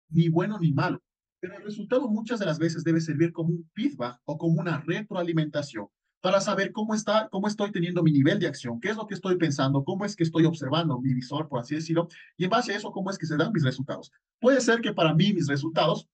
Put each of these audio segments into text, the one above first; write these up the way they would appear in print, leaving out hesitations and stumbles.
ni bueno ni malo, pero el resultado muchas de las veces debe servir como un feedback o como una retroalimentación para saber cómo estoy teniendo mi nivel de acción, qué es lo que estoy pensando, cómo es que estoy observando mi visor, por así decirlo, y en base a eso, cómo es que se dan mis resultados. Puede ser que para mí mis resultados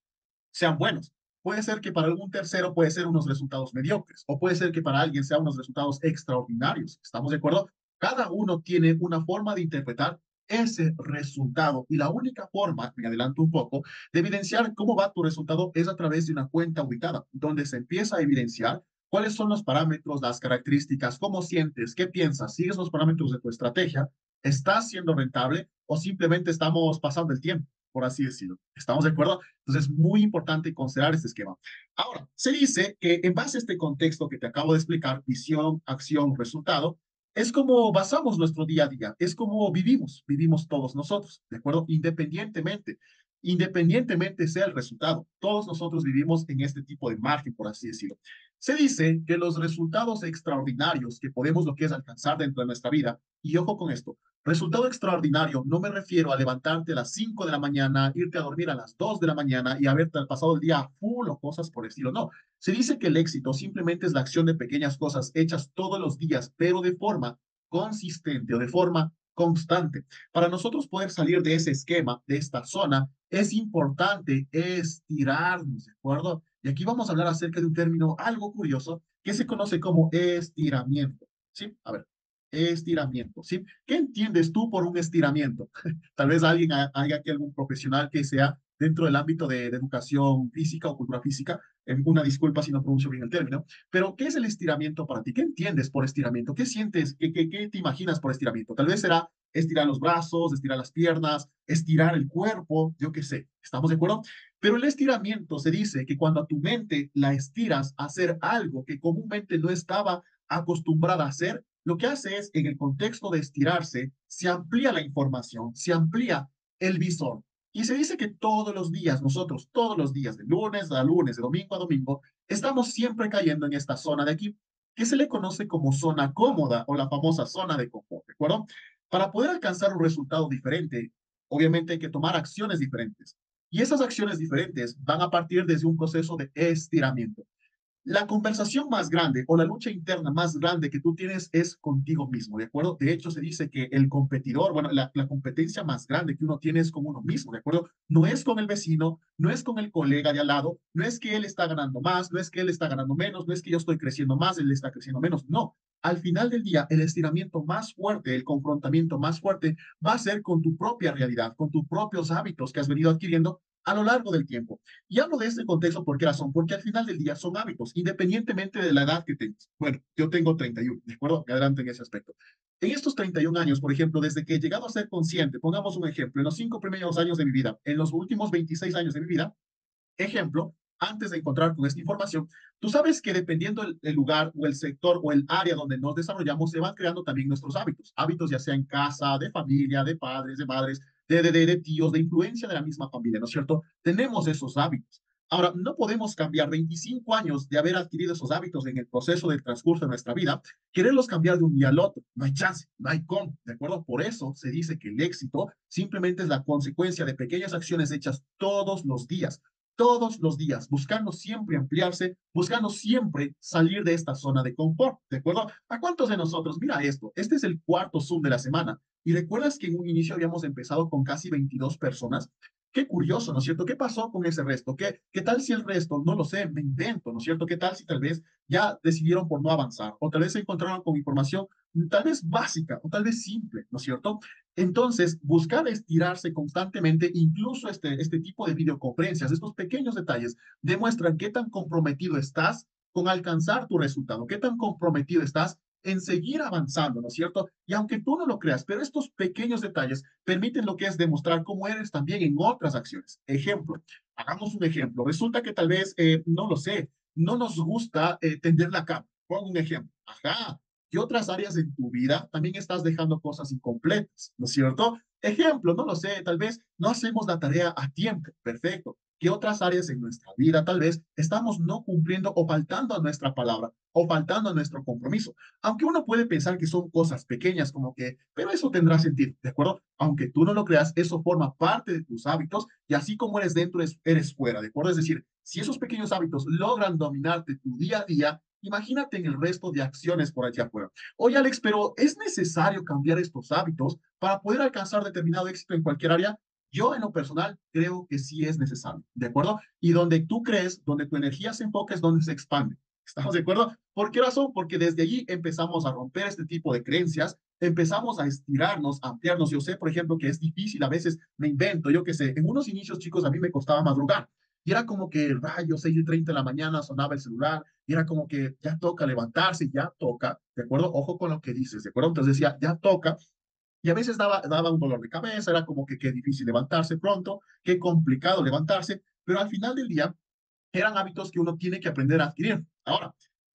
sean buenos. Puede ser que para algún tercero puede ser unos resultados mediocres, o puede ser que para alguien sean unos resultados extraordinarios. ¿Estamos de acuerdo? Cada uno tiene una forma de interpretar ese resultado y la única forma, me adelanto un poco, de evidenciar cómo va tu resultado es a través de una cuenta ubicada, donde se empieza a evidenciar cuáles son los parámetros, las características, cómo sientes, qué piensas, sigues los parámetros de tu estrategia, estás siendo rentable o simplemente estamos pasando el tiempo, por así decirlo. ¿Estamos de acuerdo? Entonces, es muy importante considerar este esquema. Ahora, se dice que en base a este contexto que te acabo de explicar, visión, acción, resultado, es como basamos nuestro día a día, es como vivimos todos nosotros, ¿de acuerdo? Independientemente sea el resultado, todos nosotros vivimos en este tipo de margen, por así decirlo. Se dice que los resultados extraordinarios que podemos lo que es alcanzar dentro de nuestra vida, y ojo con esto, resultado extraordinario, no me refiero a levantarte a las 5 de la mañana, irte a dormir a las 2 de la mañana y haberte pasado el día full o cosas por el estilo. No, se dice que el éxito simplemente es la acción de pequeñas cosas hechas todos los días, pero de forma consistente o de forma constante. Para nosotros poder salir de ese esquema, de esta zona, es importante estirarnos, ¿de acuerdo? Y aquí vamos a hablar acerca de un término algo curioso que se conoce como estiramiento. ¿Sí? A ver, estiramiento, ¿sí? ¿Qué entiendes tú por un estiramiento? Tal vez alguien haya aquí algún profesional que sea dentro del ámbito de educación física o cultura física. Una disculpa si no pronuncio bien el término, pero ¿qué es el estiramiento para ti? ¿Qué entiendes por estiramiento? ¿Qué sientes? ¿Qué te imaginas por estiramiento? Tal vez será estirar los brazos, estirar las piernas, estirar el cuerpo, yo qué sé. ¿Estamos de acuerdo? Pero el estiramiento se dice que cuando a tu mente la estiras a hacer algo que comúnmente no estaba acostumbrada a hacer, lo que hace es, en el contexto de estirarse, se amplía la información, se amplía el visor. Y se dice que todos los días, nosotros, todos los días, de lunes a lunes, de domingo a domingo, estamos siempre cayendo en esta zona de aquí, que se le conoce como zona cómoda o la famosa zona de confort, ¿de acuerdo? Para poder alcanzar un resultado diferente, obviamente hay que tomar acciones diferentes. Y esas acciones diferentes van a partir desde un proceso de estiramiento. La conversación más grande o la lucha interna más grande que tú tienes es contigo mismo, ¿de acuerdo? De hecho, se dice que el competidor, bueno, la competencia más grande que uno tiene es con uno mismo, ¿de acuerdo? No es con el vecino, no es con el colega de al lado, no es que él está ganando más, no es que él está ganando menos, no es que yo estoy creciendo más, él está creciendo menos, no. Al final del día, el estiramiento más fuerte, el confrontamiento más fuerte va a ser con tu propia realidad, con tus propios hábitos que has venido adquiriendo a lo largo del tiempo. Y hablo de este contexto, ¿por qué razón? Porque al final del día son hábitos, independientemente de la edad que tengas. Bueno, yo tengo 31, ¿de acuerdo? Me adelanto en ese aspecto. En estos 31 años, por ejemplo, desde que he llegado a ser consciente, pongamos un ejemplo, en los 5 primeros años de mi vida, en los últimos 26 años de mi vida, ejemplo, antes de encontrar con esta información, tú sabes que dependiendo el lugar o el sector o el área donde nos desarrollamos, se van creando también nuestros hábitos. Hábitos ya sea en casa, de familia, de padres, de madres, de tíos, de influencia de la misma familia, ¿no es cierto? Tenemos esos hábitos. Ahora, no podemos cambiar 25 años de haber adquirido esos hábitos en el proceso del transcurso de nuestra vida, quererlos cambiar de un día al otro. No hay chance, no hay cómo, ¿de acuerdo? Por eso se dice que el éxito simplemente es la consecuencia de pequeñas acciones hechas todos los días, buscando siempre ampliarse, buscando siempre salir de esta zona de confort, ¿de acuerdo? ¿A cuántos de nosotros? Mira esto, este es el cuarto Zoom de la semana. Y recuerdas que en un inicio habíamos empezado con casi 22 personas. Qué curioso, ¿no es cierto? ¿Qué pasó con ese resto? ¿Qué tal si el resto, no lo sé, me invento, ¿no es cierto? ¿Qué tal si tal vez ya decidieron por no avanzar? O tal vez se encontraron con información tal vez básica o tal vez simple, ¿no es cierto? Entonces, buscar estirarse constantemente, incluso este tipo de videoconferencias, estos pequeños detalles, demuestran qué tan comprometido estás con alcanzar tu resultado, qué tan comprometido estás en seguir avanzando, ¿no es cierto? Y aunque tú no lo creas, pero estos pequeños detalles permiten lo que es demostrar cómo eres también en otras acciones. Ejemplo, hagamos un ejemplo. Resulta que tal vez, no lo sé, no nos gusta tender la cama. Pongo un ejemplo. Ajá, y otras áreas en tu vida también estás dejando cosas incompletas, ¿no es cierto? Ejemplo, no lo sé, tal vez no hacemos la tarea a tiempo, perfecto. que otras áreas en nuestra vida tal vez estamos no cumpliendo o faltando a nuestra palabra o faltando a nuestro compromiso. Aunque uno puede pensar que son cosas pequeñas como que, pero eso tendrá sentido, ¿de acuerdo? Aunque tú no lo creas, eso forma parte de tus hábitos y así como eres dentro, eres fuera, ¿de acuerdo? Es decir, si esos pequeños hábitos logran dominarte tu día a día, imagínate en el resto de acciones por allá afuera. Oye, Alex, pero ¿es necesario cambiar estos hábitos para poder alcanzar determinado éxito en cualquier área? Yo en lo personal creo que sí es necesario, ¿de acuerdo? Y donde tú crees, donde tu energía se enfoca es donde se expande. ¿Estamos de acuerdo? ¿Por qué razón? Porque desde allí empezamos a romper este tipo de creencias, empezamos a estirarnos, a ampliarnos. Yo sé, por ejemplo, que es difícil, a veces me invento, yo qué sé, en unos inicios, chicos, a mí me costaba madrugar. Y era como que rayos, 6:30 de la mañana sonaba el celular, y era como que ya toca levantarse, ya toca, ¿de acuerdo? Ojo con lo que dices, ¿de acuerdo? Entonces decía, ya toca, y a veces daba un dolor de cabeza, era como que qué difícil levantarse pronto, qué complicado levantarse, pero al final del día eran hábitos que uno tiene que aprender a adquirir. Ahora,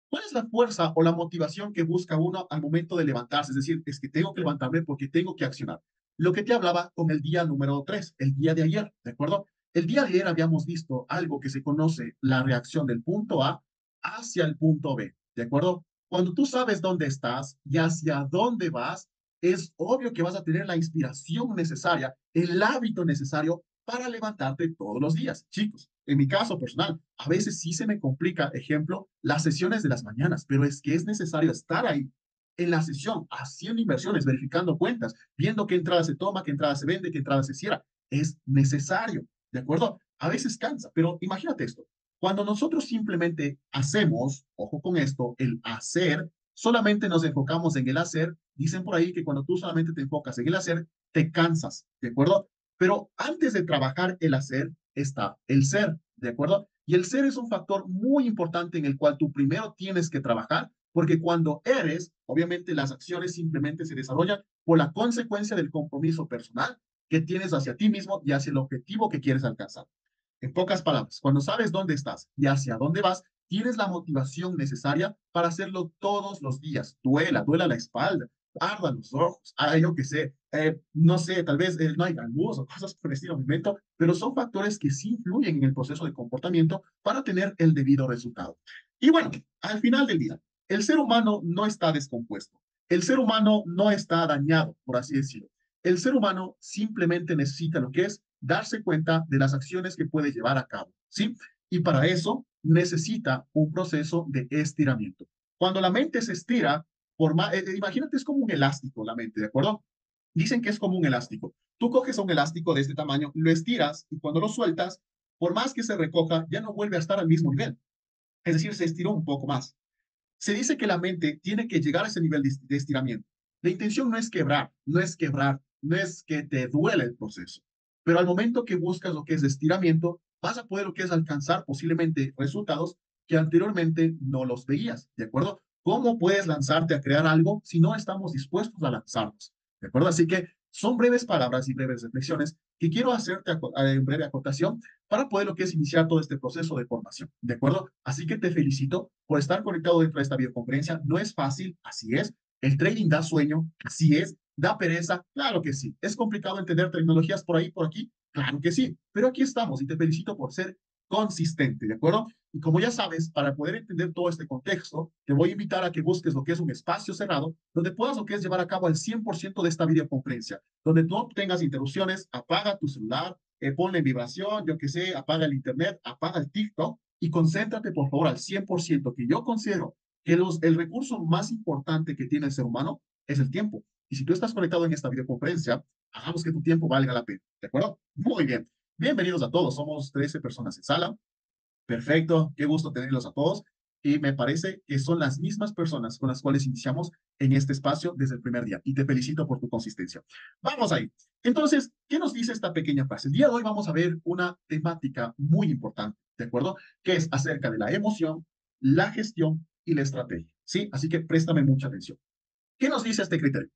¿cuál es la fuerza o la motivación que busca uno al momento de levantarse? Es decir, es que tengo que levantarme porque tengo que accionar. Lo que te hablaba con el día número 3, el día de ayer, ¿de acuerdo? El día de ayer habíamos visto algo que se conoce la reacción del punto A hacia el punto B, ¿de acuerdo? Cuando tú sabes dónde estás y hacia dónde vas, es obvio que vas a tener la inspiración necesaria, el hábito necesario para levantarte todos los días. Chicos, en mi caso personal, a veces sí se me complica, ejemplo, las sesiones de las mañanas, pero es que es necesario estar ahí en la sesión, haciendo inversiones, verificando cuentas, viendo qué entrada se toma, qué entrada se vende, qué entrada se cierra. Es necesario, ¿de acuerdo? A veces cansa, pero imagínate esto. Cuando nosotros simplemente hacemos, ojo con esto, el hacer, solamente nos enfocamos en el hacer, dicen por ahí que cuando tú solamente te enfocas en el hacer, te cansas, ¿de acuerdo? Pero antes de trabajar el hacer está el ser, ¿de acuerdo? Y el ser es un factor muy importante en el cual tú primero tienes que trabajar, porque cuando eres, obviamente las acciones simplemente se desarrollan por la consecuencia del compromiso personal que tienes hacia ti mismo y hacia el objetivo que quieres alcanzar. En pocas palabras, cuando sabes dónde estás y hacia dónde vas, tienes la motivación necesaria para hacerlo todos los días. Duela la espalda, ardan los ojos, yo qué sé, no sé, tal vez no hay luz o cosas por el estilo, me invento, pero son factores que sí influyen en el proceso de comportamiento para tener el debido resultado. Y bueno, al final del día, el ser humano no está descompuesto, el ser humano no está dañado, por así decirlo. El ser humano simplemente necesita lo que es darse cuenta de las acciones que puede llevar a cabo, ¿sí? Y para eso necesita un proceso de estiramiento. Cuando la mente se estira, por más, imagínate, es como un elástico la mente, ¿de acuerdo? Dicen que es como un elástico. Tú coges un elástico de este tamaño, lo estiras y cuando lo sueltas, por más que se recoja, ya no vuelve a estar al mismo nivel. Es decir, se estiró un poco más. Se dice que la mente tiene que llegar a ese nivel de estiramiento. La intención no es quebrar, no es que te duele el proceso, pero al momento que buscas lo que es estiramiento, vas a poder lo que es alcanzar posiblemente resultados que anteriormente no los veías, ¿de acuerdo? ¿Cómo puedes lanzarte a crear algo si no estamos dispuestos a lanzarnos? ¿De acuerdo? Así que son breves palabras y breves reflexiones que quiero hacerte en breve acotación para poder lo que es iniciar todo este proceso de formación, ¿de acuerdo? Así que te felicito por estar conectado dentro de esta videoconferencia. No es fácil, así es. El trading da sueño, así es. Da pereza, claro que sí. Es complicado entender tecnologías por ahí, por aquí, claro que sí. Pero aquí estamos y te felicito por ser consistente, ¿de acuerdo? Y como ya sabes, para poder entender todo este contexto, te voy a invitar a que busques lo que es un espacio cerrado donde puedas lo que es llevar a cabo el 100% de esta videoconferencia, donde no tengas interrupciones, apaga tu celular, ponle en vibración, yo qué sé, apaga el internet, apaga el TikTok y concéntrate por favor al 100%, que yo considero que el recurso más importante que tiene el ser humano es el tiempo. Y si tú estás conectado en esta videoconferencia, hagamos que tu tiempo valga la pena. ¿De acuerdo? Muy bien. Bienvenidos a todos. Somos 13 personas en sala. Perfecto. Qué gusto tenerlos a todos. Y me parece que son las mismas personas con las cuales iniciamos en este espacio desde el primer día. Y te felicito por tu consistencia. Vamos ahí. Entonces, ¿qué nos dice esta pequeña frase? El día de hoy vamos a ver una temática muy importante, ¿de acuerdo? Que es acerca de la emoción, la gestión y la estrategia. ¿Sí? Así que préstame mucha atención. ¿Qué nos dice este criterio?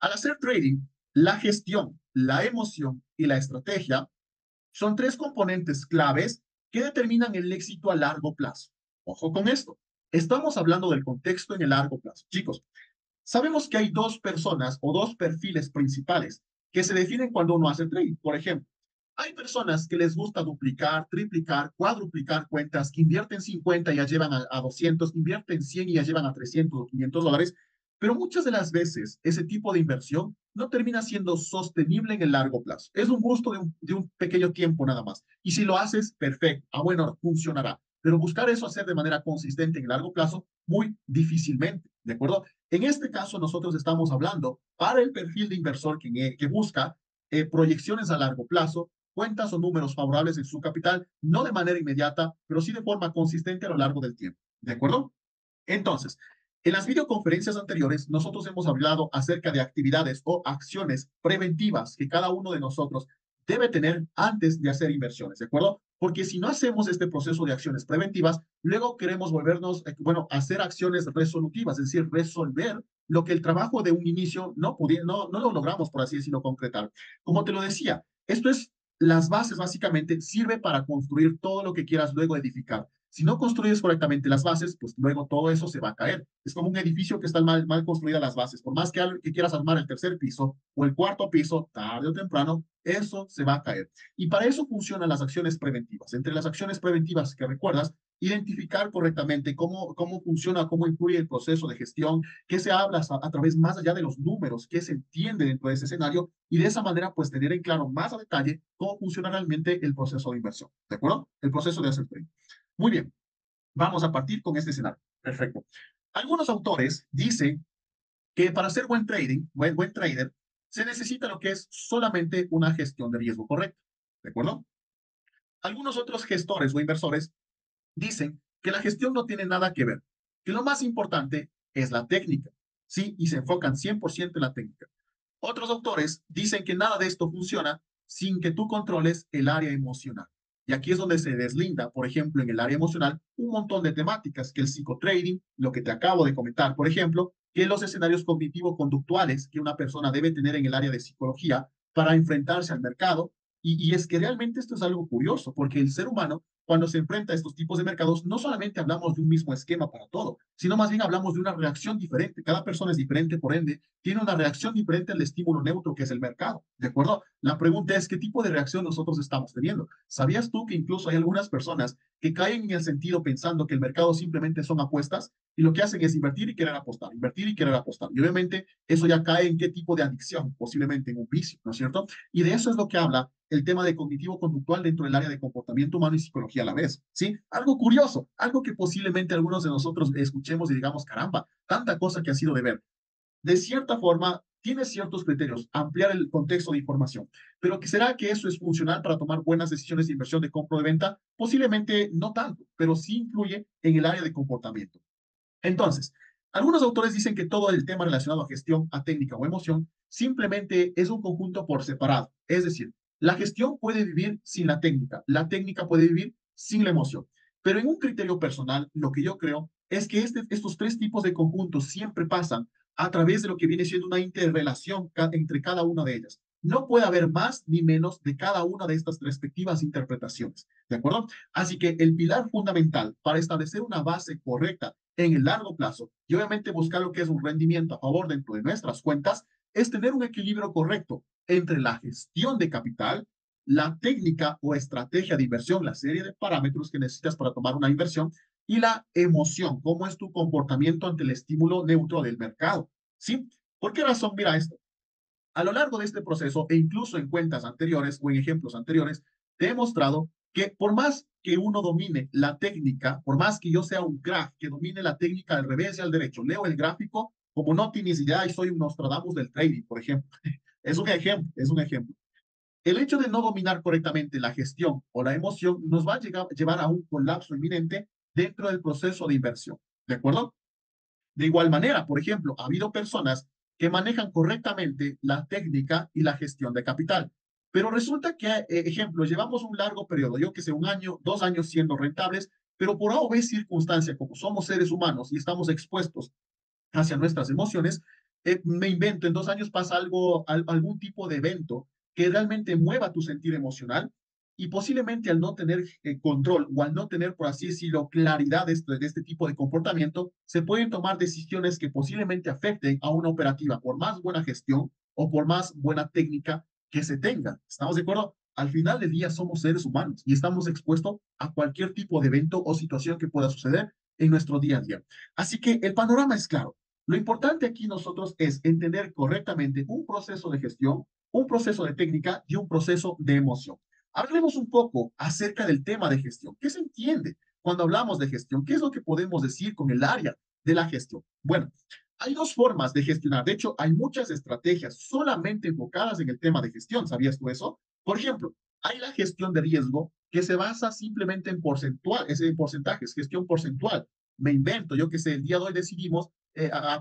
Al hacer trading, la gestión, la emoción y la estrategia son tres componentes claves que determinan el éxito a largo plazo. Ojo con esto. Estamos hablando del contexto en el largo plazo. Chicos, sabemos que hay dos personas o dos perfiles principales que se definen cuando uno hace trading. Por ejemplo, Hay personas que les gusta duplicar, triplicar, cuadruplicar cuentas, que invierten 50 y ya llevan a 200, invierten 100 y ya llevan a 300 o $500, pero muchas de las veces ese tipo de inversión no termina siendo sostenible en el largo plazo. Es un gusto de un pequeño tiempo nada más. Y si lo haces, perfecto, bueno, funcionará. Pero buscar eso hacer de manera consistente en el largo plazo, muy difícilmente, ¿de acuerdo? En este caso, nosotros estamos hablando para el perfil de inversor que busca proyecciones a largo plazo, cuentas o números favorables en su capital, no de manera inmediata, pero sí de forma consistente a lo largo del tiempo. ¿De acuerdo? Entonces, en las videoconferencias anteriores, nosotros hemos hablado acerca de actividades o acciones preventivas que cada uno de nosotros debe tener antes de hacer inversiones, ¿de acuerdo? Porque si no hacemos este proceso de acciones preventivas, luego queremos volvernos, hacer acciones resolutivas, es decir, resolver lo que el trabajo de un inicio no lo logramos, por así decirlo, concretar. Como te lo decía, esto es las bases básicamente, sirve para construir todo lo que quieras luego edificar. Si no construyes correctamente las bases, pues luego todo eso se va a caer. Es como un edificio que están mal construidas las bases. Por más que quieras armar el tercer piso o el cuarto piso, tarde o temprano, eso se va a caer. Y para eso funcionan las acciones preventivas. Entre las acciones preventivas que recuerdas, identificar correctamente cómo funciona, cómo influye el proceso de gestión, qué se habla a través más allá de los números, qué se entiende dentro de ese escenario y de esa manera pues tener en claro más a detalle cómo funciona realmente el proceso de inversión. ¿De acuerdo? El proceso de hacer trading. Muy bien, vamos a partir con este escenario. Perfecto. Algunos autores dicen que para hacer buen trading, buen trader, se necesita lo que es solamente una gestión de riesgo correcta. ¿De acuerdo? Algunos otros gestores o inversores dicen que la gestión no tiene nada que ver, que lo más importante es la técnica, ¿sí? Y se enfocan 100% en la técnica. Otros autores dicen que nada de esto funciona sin que tú controles el área emocional. Y aquí es donde se deslinda, por ejemplo, en el área emocional, un montón de temáticas, que el psicotrading, lo que te acabo de comentar, por ejemplo, que los escenarios cognitivo-conductuales que una persona debe tener en el área de psicología para enfrentarse al mercado. Y es que realmente esto es algo curioso, porque el ser humano, cuando se enfrenta a estos tipos de mercados, no solamente hablamos de un mismo esquema para todo, sino más bien hablamos de una reacción diferente. Cada persona es diferente, por ende, tiene una reacción diferente al estímulo neutro que es el mercado, ¿de acuerdo? La pregunta es, ¿qué tipo de reacción nosotros estamos teniendo? ¿Sabías tú que incluso hay algunas personas que caen en el sentido pensando que el mercado simplemente son apuestas y lo que hacen es invertir y querer apostar, invertir y querer apostar? Y obviamente eso ya cae en qué tipo de adicción, posiblemente en un vicio, ¿no es cierto? Y de eso es lo que habla el tema de cognitivo-conductual dentro del área de comportamiento humano y psicología a la vez, ¿sí? Algo curioso, algo que posiblemente algunos de nosotros escuchemos y digamos, caramba, tanta cosa que ha sido de ver. De cierta forma, tiene ciertos criterios, ampliar el contexto de información, pero ¿será que eso es funcional para tomar buenas decisiones de inversión de compra o de venta? Posiblemente no tanto, pero sí influye en el área de comportamiento. Entonces, algunos autores dicen que todo el tema relacionado a gestión, a técnica o emoción simplemente es un conjunto por separado. Es decir, la gestión puede vivir sin la técnica puede vivir sin la emoción. Pero en un criterio personal, lo que yo creo es que estos tres tipos de conjuntos siempre pasan a través de lo que viene siendo una interrelación entre cada una de ellas. No puede haber más ni menos de cada una de estas respectivas interpretaciones. ¿De acuerdo? Así que el pilar fundamental para establecer una base correcta en el largo plazo y obviamente buscar lo que es un rendimiento a favor dentro de nuestras cuentas es tener un equilibrio correcto entre la gestión de capital, la técnica o estrategia de inversión, la serie de parámetros que necesitas para tomar una inversión y la emoción, cómo es tu comportamiento ante el estímulo neutro del mercado. ¿Sí? ¿Por qué razón? Mira esto. A lo largo de este proceso e incluso en cuentas anteriores o en ejemplos anteriores, te he mostrado que por más que uno domine la técnica, por más que yo sea un crack que domine la técnica del revés y al derecho, leo el gráfico como no tienes idea y soy un Nostradamus del trading, por ejemplo. Es un ejemplo, es un ejemplo. El hecho de no dominar correctamente la gestión o la emoción nos va a llevar a un colapso inminente dentro del proceso de inversión. ¿De acuerdo? De igual manera, por ejemplo, ha habido personas que manejan correctamente la técnica y la gestión de capital. Pero resulta que, ejemplo, llevamos un largo periodo, yo que sé, 1 año, 2 años siendo rentables, pero por A o B circunstancia, como somos seres humanos y estamos expuestos hacia nuestras emociones, me invento, en 2 años pasa algún tipo de evento que realmente mueva tu sentir emocional y posiblemente al no tener control o al no tener, por así decirlo, claridad de este tipo de comportamiento, se pueden tomar decisiones que posiblemente afecten a una operativa, por más buena gestión o por más buena técnica que se tenga. ¿Estamos de acuerdo? al final del día somos seres humanos y estamos expuestos a cualquier tipo de evento o situación que pueda suceder en nuestro día a día. Así que el panorama es claro. Lo importante aquí nosotros es entender correctamente un proceso de gestión, un proceso de técnica y un proceso de emoción. Hablemos un poco acerca del tema de gestión. ¿Qué se entiende cuando hablamos de gestión? ¿Qué es lo que podemos decir con el área de la gestión? Bueno, hay dos formas de gestionar. De hecho, hay muchas estrategias solamente enfocadas en el tema de gestión. ¿Sabías tú eso? Por ejemplo, hay la gestión de riesgo que se basa simplemente en porcentual, es en porcentajes, gestión porcentual. Me invento, yo que sé, el día de hoy decidimos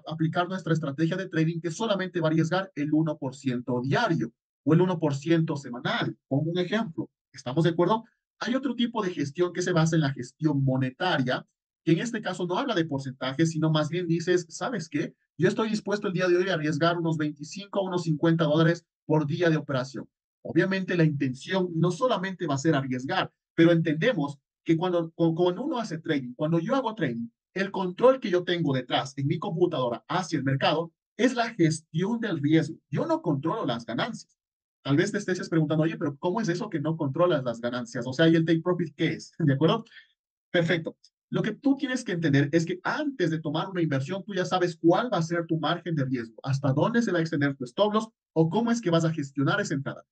aplicar nuestra estrategia de trading que solamente va a arriesgar el 1% diario o el 1% semanal. Pongo un ejemplo. ¿Estamos de acuerdo? Hay otro tipo de gestión que se basa en la gestión monetaria, que en este caso no habla de porcentajes, sino más bien dices, ¿sabes qué? Yo estoy dispuesto el día de hoy a arriesgar unos 25 o unos $50 por día de operación. Obviamente la intención no solamente va a ser arriesgar, pero entendemos que cuando uno hace trading, cuando yo hago trading, el control que yo tengo detrás en mi computadora hacia el mercado es la gestión del riesgo. Yo no controlo las ganancias. Tal vez te estés preguntando, oye, pero ¿cómo es eso que no controlas las ganancias? O sea, ¿y el take profit qué es? ¿De acuerdo? Perfecto. Lo que tú tienes que entender es que antes de tomar una inversión, tú ya sabes cuál va a ser tu margen de riesgo, hasta dónde se va a extender tu stop loss o cómo es que vas a gestionar esa entrada.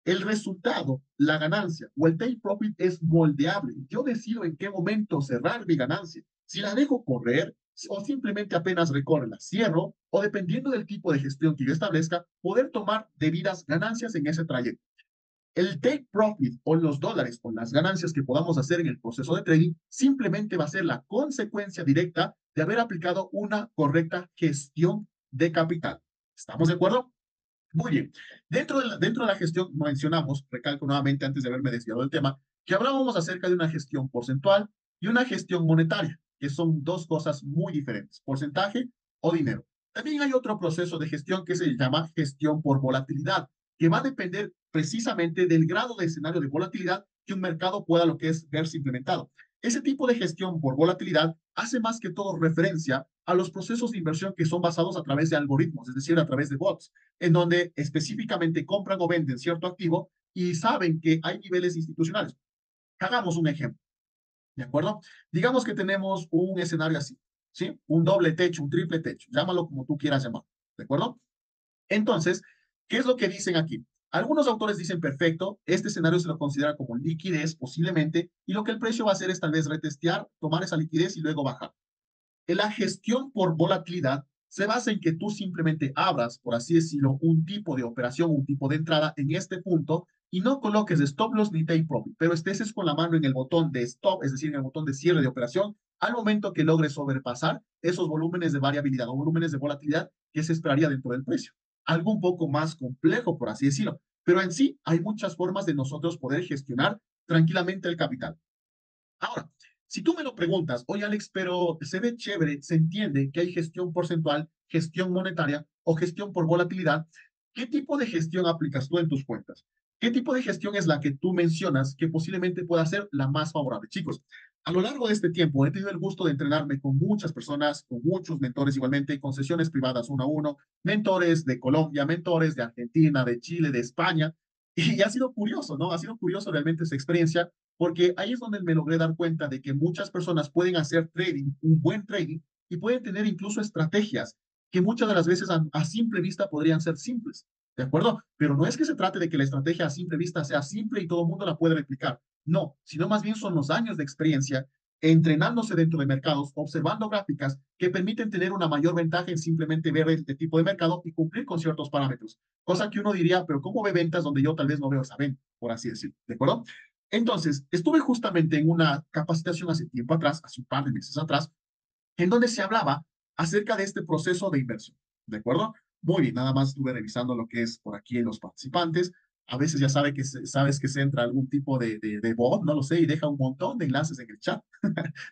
El resultado, la ganancia o el take profit es moldeable. Yo decido en qué momento cerrar mi ganancia. Si la dejo correr o simplemente apenas recorre, la cierro o dependiendo del tipo de gestión que yo establezca, poder tomar debidas ganancias en ese trayecto. El take profit o los dólares o las ganancias que podamos hacer en el proceso de trading simplemente va a ser la consecuencia directa de haber aplicado una correcta gestión de capital. ¿Estamos de acuerdo? Muy bien. Dentro de la gestión mencionamos, recalco nuevamente antes de haberme desviado del tema, que hablábamos acerca de una gestión porcentual y una gestión monetaria, que son dos cosas muy diferentes, porcentaje o dinero. También hay otro proceso de gestión que se llama gestión por volatilidad, que va a depender precisamente del grado de escenario de volatilidad que un mercado pueda lo que es verse implementado. Ese tipo de gestión por volatilidad hace más que todo referencia a los procesos de inversión que son basados a través de algoritmos, es decir, a través de bots, en donde específicamente compran o venden cierto activo y saben que hay niveles institucionales. Hagamos un ejemplo, ¿de acuerdo? Digamos que tenemos un escenario así, ¿sí? Un doble techo, un triple techo, llámalo como tú quieras llamar, ¿de acuerdo? Entonces, ¿qué es lo que dicen aquí? Algunos autores dicen, perfecto, este escenario se lo considera como liquidez posiblemente, y lo que el precio va a hacer es tal vez retestear, tomar esa liquidez y luego bajar. La gestión por volatilidad se basa en que tú simplemente abras, por así decirlo, un tipo de operación, un tipo de entrada en este punto y no coloques stop loss ni take profit, pero estés con la mano en el botón de stop, es decir, en el botón de cierre de operación, al momento que logres sobrepasar esos volúmenes de variabilidad o volúmenes de volatilidad que se esperaría dentro del precio. Algo un poco más complejo, por así decirlo, pero en sí hay muchas formas de nosotros poder gestionar tranquilamente el capital. Ahora, si tú me lo preguntas, oye Alex, pero se ve chévere, se entiende que hay gestión porcentual, gestión monetaria o gestión por volatilidad, ¿qué tipo de gestión aplicas tú en tus cuentas? ¿Qué tipo de gestión es la que tú mencionas que posiblemente pueda ser la más favorable? Chicos, a lo largo de este tiempo he tenido el gusto de entrenarme con muchas personas, con muchos mentores igualmente, con sesiones privadas uno a uno, mentores de Colombia, mentores de Argentina, de Chile, de España, y ha sido curioso, ¿no? Ha sido curioso realmente esa experiencia porque ahí es donde me logré dar cuenta de que muchas personas pueden hacer trading, un buen trading, y pueden tener incluso estrategias que muchas de las veces a simple vista podrían ser simples, ¿de acuerdo? Pero no es que se trate de que la estrategia a simple vista sea simple y todo el mundo la puede replicar, no, sino más bien son los años de experiencia entrenándose dentro de mercados, observando gráficas que permiten tener una mayor ventaja en simplemente ver este tipo de mercado y cumplir con ciertos parámetros. Cosa que uno diría, pero ¿cómo ve ventas donde yo tal vez no veo esa venta, por así decirlo? ¿De acuerdo? Entonces, estuve justamente en una capacitación hace tiempo atrás, hace un par de meses atrás, en donde se hablaba acerca de este proceso de inversión. ¿De acuerdo? Muy bien, nada más estuve revisando lo que es por aquí en los participantes. A veces ya sabes que se entra algún tipo de bot, no lo sé, y deja un montón de enlaces en el chat.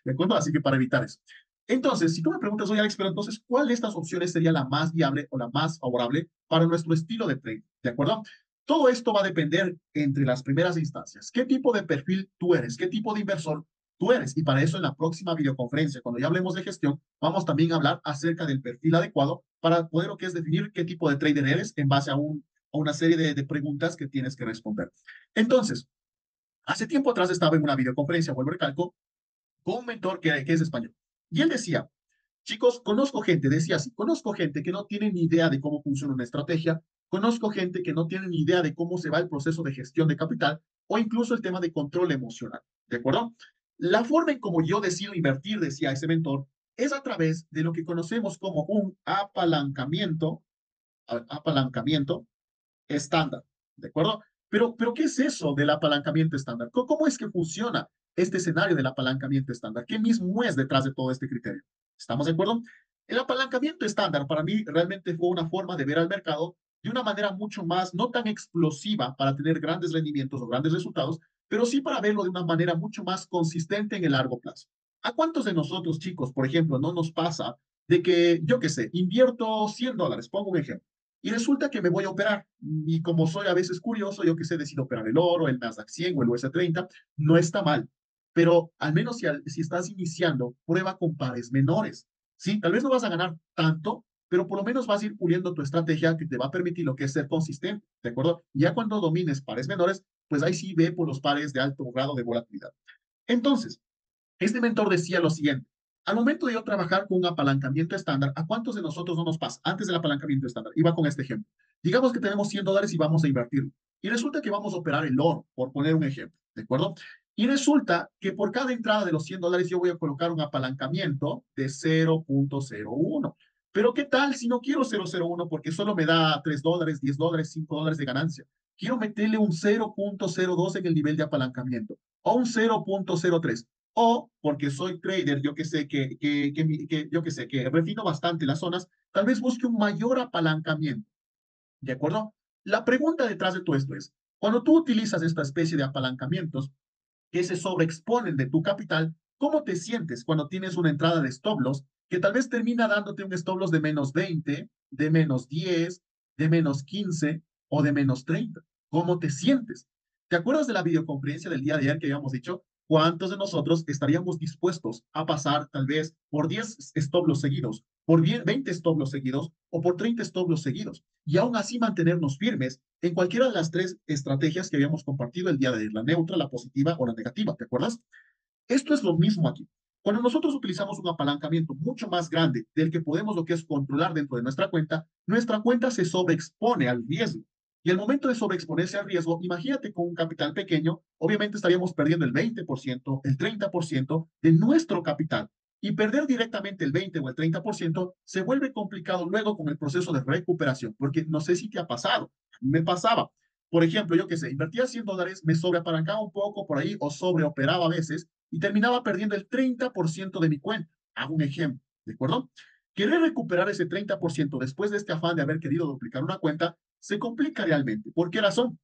¿De acuerdo? Así que para evitar eso. Entonces, si tú me preguntas, oye Alex, pero entonces, ¿cuál de estas opciones sería la más viable o la más favorable para nuestro estilo de trading? ¿De acuerdo? Todo esto va a depender entre las primeras instancias. ¿Qué tipo de perfil tú eres? ¿Qué tipo de inversor tú eres? Y para eso en la próxima videoconferencia, cuando ya hablemos de gestión, vamos también a hablar acerca del perfil adecuado para poder lo que es definir qué tipo de trader eres en base a a una serie de preguntas que tienes que responder. Entonces, hace tiempo atrás estaba en una videoconferencia, vuelvo a recalco, con un mentor que es español. Y él decía, chicos, conozco gente, decía así, conozco gente que no tiene ni idea de cómo funciona una estrategia, conozco gente que no tiene ni idea de cómo se va el proceso de gestión de capital o incluso el tema de control emocional, ¿de acuerdo? La forma en cómo yo decido invertir, decía ese mentor, es a través de lo que conocemos como un apalancamiento estándar, ¿de acuerdo? Pero ¿qué es eso del apalancamiento estándar? ¿Cómo es que funciona este escenario del apalancamiento estándar? ¿Qué mismo es detrás de todo este criterio? ¿Estamos de acuerdo? El apalancamiento estándar para mí realmente fue una forma de ver al mercado de una manera mucho más, no tan explosiva para tener grandes rendimientos o grandes resultados, pero sí para verlo de una manera mucho más consistente en el largo plazo. ¿A cuántos de nosotros, chicos, por ejemplo, no nos pasa de que, yo qué sé, invierto $100, pongo un ejemplo, y resulta que me voy a operar. Y como soy a veces curioso, yo que sé, decido operar el oro, el Nasdaq 100 o el US 30, no está mal. Pero al menos si estás iniciando, prueba con pares menores. Sí, tal vez no vas a ganar tanto, pero por lo menos vas a ir puliendo tu estrategia que te va a permitir lo que es ser consistente, ¿de acuerdo? Ya cuando domines pares menores, pues ahí sí ve por los pares de alto grado de volatilidad. Entonces, este mentor decía lo siguiente, al momento de yo trabajar con un apalancamiento estándar, ¿a cuántos de nosotros no nos pasa? Antes del apalancamiento estándar, iba con este ejemplo. Digamos que tenemos $100 y vamos a invertirlo. Y resulta que vamos a operar el oro, por poner un ejemplo, ¿de acuerdo? Y resulta que por cada entrada de los $100 yo voy a colocar un apalancamiento de 0.01. Pero ¿qué tal si no quiero 0.01 porque solo me da $3, $10, $5 de ganancia? Quiero meterle un 0.02 en el nivel de apalancamiento o un 0.03 o porque soy trader, yo que sé yo que sé que refino bastante las zonas, tal vez busque un mayor apalancamiento, ¿de acuerdo? La pregunta detrás de todo esto es, cuando tú utilizas esta especie de apalancamientos que se sobreexponen de tu capital, ¿cómo te sientes cuando tienes una entrada de stop loss que tal vez termina dándote un stop loss de -20, de -10, de -15 o de -30? ¿Cómo te sientes? ¿Te acuerdas de la videoconferencia del día de ayer que habíamos dicho? ¿Cuántos de nosotros estaríamos dispuestos a pasar tal vez por 10 stop loss seguidos, por 20 stop loss seguidos o por 30 stop loss seguidos y aún así mantenernos firmes en cualquiera de las tres estrategias que habíamos compartido el día de ayer, la neutra, la positiva o la negativa, ¿te acuerdas? Esto es lo mismo aquí. Cuando nosotros utilizamos un apalancamiento mucho más grande del que podemos lo que es controlar dentro de nuestra cuenta se sobreexpone al riesgo. Y al momento de sobreexponerse al riesgo, imagínate con un capital pequeño, obviamente estaríamos perdiendo el 20%, el 30% de nuestro capital. Y perder directamente el 20 o el 30% se vuelve complicado luego con el proceso de recuperación, porque no sé si te ha pasado, a mí me pasaba. Por ejemplo, yo qué sé, invertía $100, me sobreapalancaba un poco por ahí o sobreoperaba a veces y terminaba perdiendo el 30% de mi cuenta. Hago un ejemplo, ¿de acuerdo? Querer recuperar ese 30% después de este afán de haber querido duplicar una cuenta se complica realmente. ¿Por qué razón?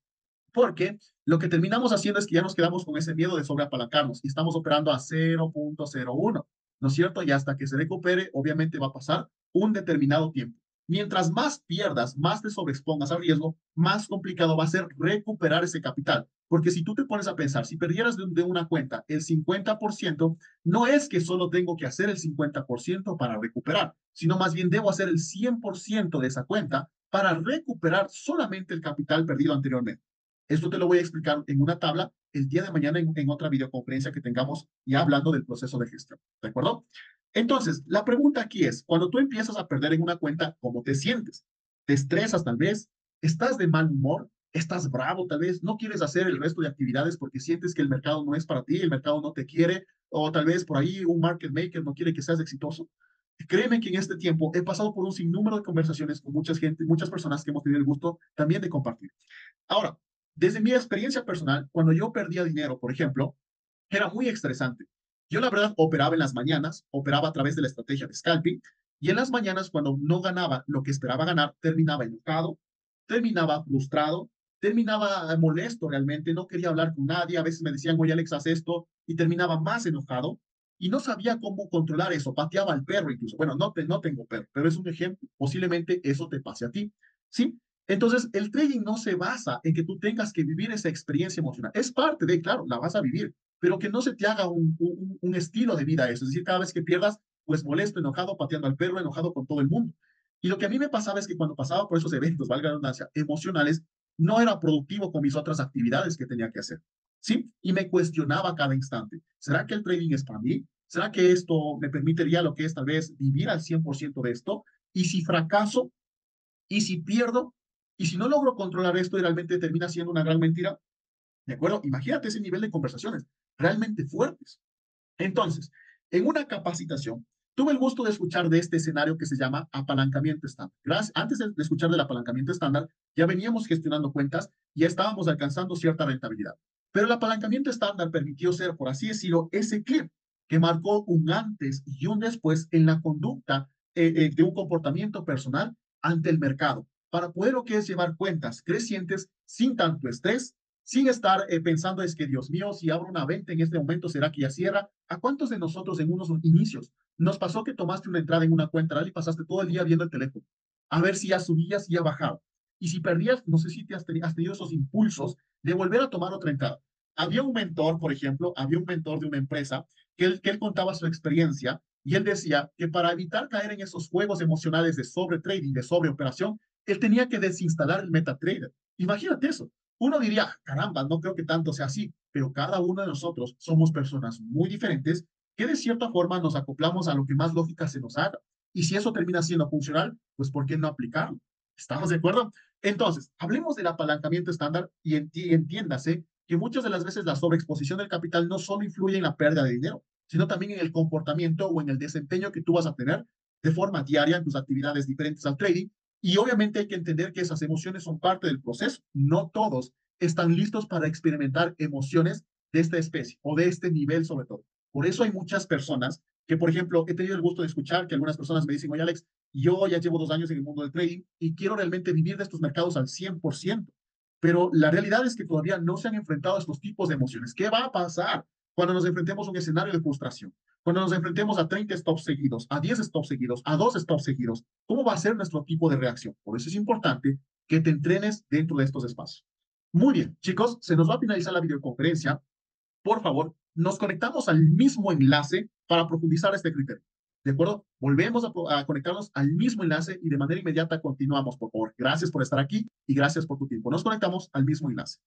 Porque lo que terminamos haciendo es que ya nos quedamos con ese miedo de sobreapalancarnos y estamos operando a 0.01, ¿no es cierto? Y hasta que se recupere, obviamente va a pasar un determinado tiempo. Mientras más pierdas, más te sobreexpongas al riesgo, más complicado va a ser recuperar ese capital. Porque si tú te pones a pensar, si perdieras de una cuenta el 50%, no es que solo tengo que hacer el 50% para recuperar, sino más bien debo hacer el 100% de esa cuenta para recuperar solamente el capital perdido anteriormente. Esto te lo voy a explicar en una tabla el día de mañana en otra videoconferencia que tengamos ya hablando del proceso de gestión. ¿De acuerdo? Entonces, la pregunta aquí es, cuando tú empiezas a perder en una cuenta, ¿cómo te sientes? ¿Te estresas tal vez? ¿Estás de mal humor? ¿Estás bravo tal vez? ¿No quieres hacer el resto de actividades porque sientes que el mercado no es para ti, el mercado no te quiere? O tal vez por ahí un market maker no quiere que seas exitoso. Créeme que en este tiempo he pasado por un sinnúmero de conversaciones con mucha gente, muchas personas que hemos tenido el gusto también de compartir. Ahora, desde mi experiencia personal, cuando yo perdía dinero, por ejemplo, era muy estresante. Yo la verdad operaba en las mañanas, operaba a través de la estrategia de scalping, y en las mañanas cuando no ganaba lo que esperaba ganar, terminaba enojado, terminaba frustrado, terminaba molesto realmente, no quería hablar con nadie, a veces me decían, oye Alex, haz esto, y terminaba más enojado, y no sabía cómo controlar eso, pateaba al perro incluso. Bueno, no tengo perro, pero es un ejemplo, posiblemente eso te pase a ti, ¿sí? Entonces, el trading no se basa en que tú tengas que vivir esa experiencia emocional. Es parte de, claro, la vas a vivir, pero que no se te haga un estilo de vida eso. Es decir, cada vez que pierdas, pues molesto, enojado, pateando al perro, enojado con todo el mundo. Y lo que a mí me pasaba es que cuando pasaba por esos eventos, valga la redundancia, emocionales, no era productivo con mis otras actividades que tenía que hacer. ¿Sí? Y me cuestionaba cada instante. ¿Será que el trading es para mí? ¿Será que esto me permitiría lo que es tal vez vivir al 100% de esto? Y si fracaso, y si pierdo, y si no logro controlar esto y realmente termina siendo una gran mentira, ¿de acuerdo? Imagínate ese nivel de conversaciones realmente fuertes. Entonces, en una capacitación, tuve el gusto de escuchar de este escenario que se llama apalancamiento estándar. Gracias, antes de escuchar del apalancamiento estándar, ya veníamos gestionando cuentas y ya estábamos alcanzando cierta rentabilidad. Pero el apalancamiento estándar permitió ser, por así decirlo, ese clip que marcó un antes y un después en la conducta de un comportamiento personal ante el mercado, para poder lo que es llevar cuentas crecientes sin tanto estrés, sin estar pensando es que Dios mío, si abro una venta en este momento, ¿será que ya cierra? ¿A cuántos de nosotros en unos inicios nos pasó que tomaste una entrada en una cuenta real y pasaste todo el día viendo el teléfono? A ver si ya subías y ya bajaba. Y si perdías, no sé si has tenido esos impulsos de volver a tomar otra entrada. Había un mentor, por ejemplo, había un mentor de una empresa que él contaba su experiencia y él decía que para evitar caer en esos juegos emocionales de sobre trading, de sobreoperación, él tenía que desinstalar el MetaTrader. Imagínate eso. Uno diría, "Ah, caramba, no creo que tanto sea así", pero cada uno de nosotros somos personas muy diferentes que de cierta forma nos acoplamos a lo que más lógica se nos haga. Y si eso termina siendo funcional, pues ¿por qué no aplicarlo? ¿Estamos de acuerdo? Entonces, hablemos del apalancamiento estándar y entiéndase que muchas de las veces la sobreexposición del capital no solo influye en la pérdida de dinero, sino también en el comportamiento o en el desempeño que tú vas a tener de forma diaria en tus actividades diferentes al trading. Y obviamente hay que entender que esas emociones son parte del proceso. No todos están listos para experimentar emociones de esta especie o de este nivel sobre todo. Por eso hay muchas personas que, por ejemplo, he tenido el gusto de escuchar que algunas personas me dicen, oye Alex, yo ya llevo 2 años en el mundo del trading y quiero realmente vivir de estos mercados al 100%, pero la realidad es que todavía no se han enfrentado a estos tipos de emociones. ¿Qué va a pasar cuando nos enfrentemos a un escenario de frustración? Cuando nos enfrentemos a 30 stops seguidos, a 10 stops seguidos, a 2 stops seguidos, ¿cómo va a ser nuestro tipo de reacción? Por eso es importante que te entrenes dentro de estos espacios. Muy bien, chicos, se nos va a finalizar la videoconferencia. Por favor, nos conectamos al mismo enlace para profundizar este criterio. ¿De acuerdo? Volvemos a conectarnos al mismo enlace y de manera inmediata continuamos, por favor. Gracias por estar aquí y gracias por tu tiempo. Nos conectamos al mismo enlace.